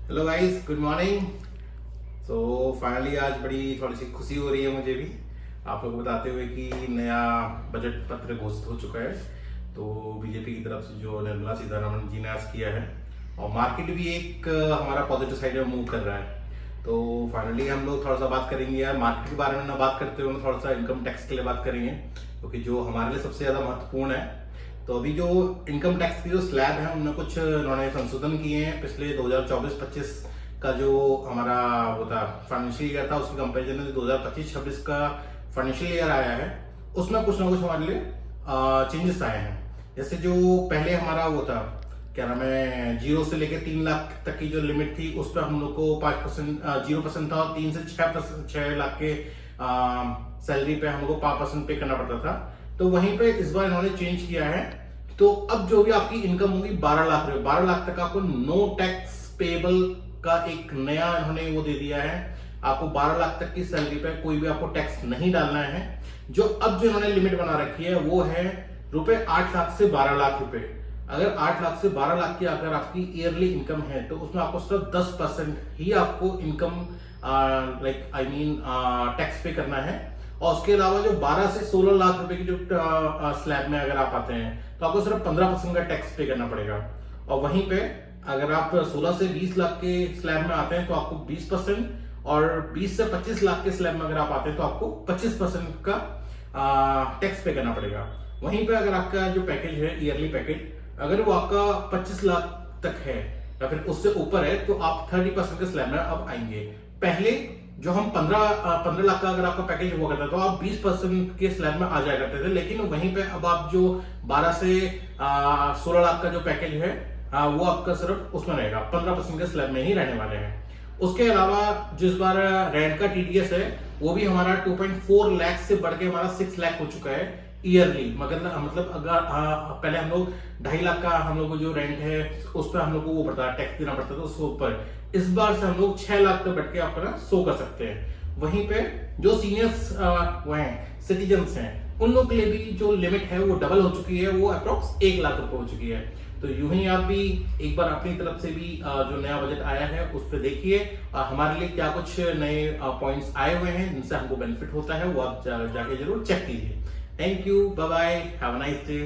Hello guys, good morning. So finally आज बड़ी थोड़ी सी खुशी हो रही है मुझे भी आप लोगों को बताते हुए कि नया बजट पत्र घोषित हो चुका है। तो बीजेपी की तरफ से जो निर्मला सीतारमण जी ने आज किया है और मार्केट भी एक हमारा पॉजिटिव साइड में मूव कर रहा है। तो फाइनली हम लोग थोड़ा सा बात करेंगे यार मार्केट के बारे में ना बात करते हुए थोड़ा सा इनकम टैक्स के लिए बात करेंगे, क्योंकि जो हमारे लिए सबसे ज़्यादा महत्वपूर्ण है। तो अभी जो इनकम टैक्स की जो स्लैब है उनमें कुछ उन्होंने संशोधन किए हैं। पिछले 2024-25 का जो हमारा वो था फाइनेंशियल ईयर था, उसके कंपेरिजन में 2025-26 का फाइनेंशियल ईयर आया है, उसमें कुछ ना कुछ हमारे लिए चेंजेस आए हैं। जैसे जो पहले हमारा वो था क्या नाम है, 0 से लेकर 3 लाख तक की जो लिमिट थी उस पर हम लोग को 5% 0% था और 3 से 6 लाख के सैलरी पे हम लोग को 5% पे करना पड़ता था। तो वहीं पे इस बार इन्होंने चेंज किया है। तो अब जो भी आपकी इनकम होगी 12 लाख रुपए, 12 लाख तक आपको नो टैक्स पेबल का एक नया इन्होंने वो दे दिया है। आपको 12 लाख तक की सैलरी पे कोई भी आपको टैक्स नहीं डालना है। जो अब जो इन्होंने लिमिट बना रखी है वो है रुपए 8 लाख से 12 लाख रुपए। अगर 8 लाख से 12 लाख की अगर आपकी ईयरली इनकम है तो उसमें आपको सिर्फ 10% ही आपको इनकम टैक्स पे करना है। और उसके अलावा जो 12 से 16 लाख रुपए की जो स्लैब में अगर आप आते हैं तो आपको सिर्फ 15% का टैक्स पे करना पड़ेगा। और वहीं पे अगर आप 16 से 20 लाख के स्लैब में आते हैं तो आपको 20%, और 20 से 25 लाख के स्लैब में अगर आप आते हैं तो आपको 25% का टैक्स पे करना पड़ेगा। वहीं पे अगर आपका जो पैकेज है ईयरली पैकेज, अगर वो आपका 25 लाख तक है या फिर उससे ऊपर है तो आप 30% के स्लैब में अब आएंगे। पहले जो हम 15 लाख का अगर आपका पैकेज हुआ करता तो आप 20% के स्लैब में आ जाया करते थे, लेकिन वहीं पे अब आप जो 12 से 16 लाख का जो पैकेज है वो आपका सिर्फ उसमें रहेगा, 15% के स्लैब में ही रहने वाले हैं। उसके अलावा जिस बार रेंट का टीडीएस है वो भी हमारा 2.4 लाख से बढ़ के हमारा 6 लाख हो चुका है ईयरली। मगर मतलब अगर पहले हम लोग 2.5 लाख का हम लोग को जो रेंट है उस पर हम लोग को वो पड़ता है, टैक्स देना पड़ता था उसके ऊपर। इस बार से हम लोग 6 लाख तक बैठ के अपना शो कर सकते हैं। वहीं पे जो सीनियर्स वो हैं, सिटीजन्स हैं, उन लोग के लिए भी जो लिमिट है वो डबल हो चुकी है, वो अप्रोक्स 1 लाख रुपए हो चुकी है। तो यूं ही आप भी एक बार अपनी तरफ से भी जो नया बजट आया है उस पर देखिए और हमारे लिए क्या कुछ नए पॉइंट्स आए हुए हैं जिनसे हमको बेनिफिट होता है वो आप जाके जरूर चेक कीजिए। Thank you, bye bye, have a nice day.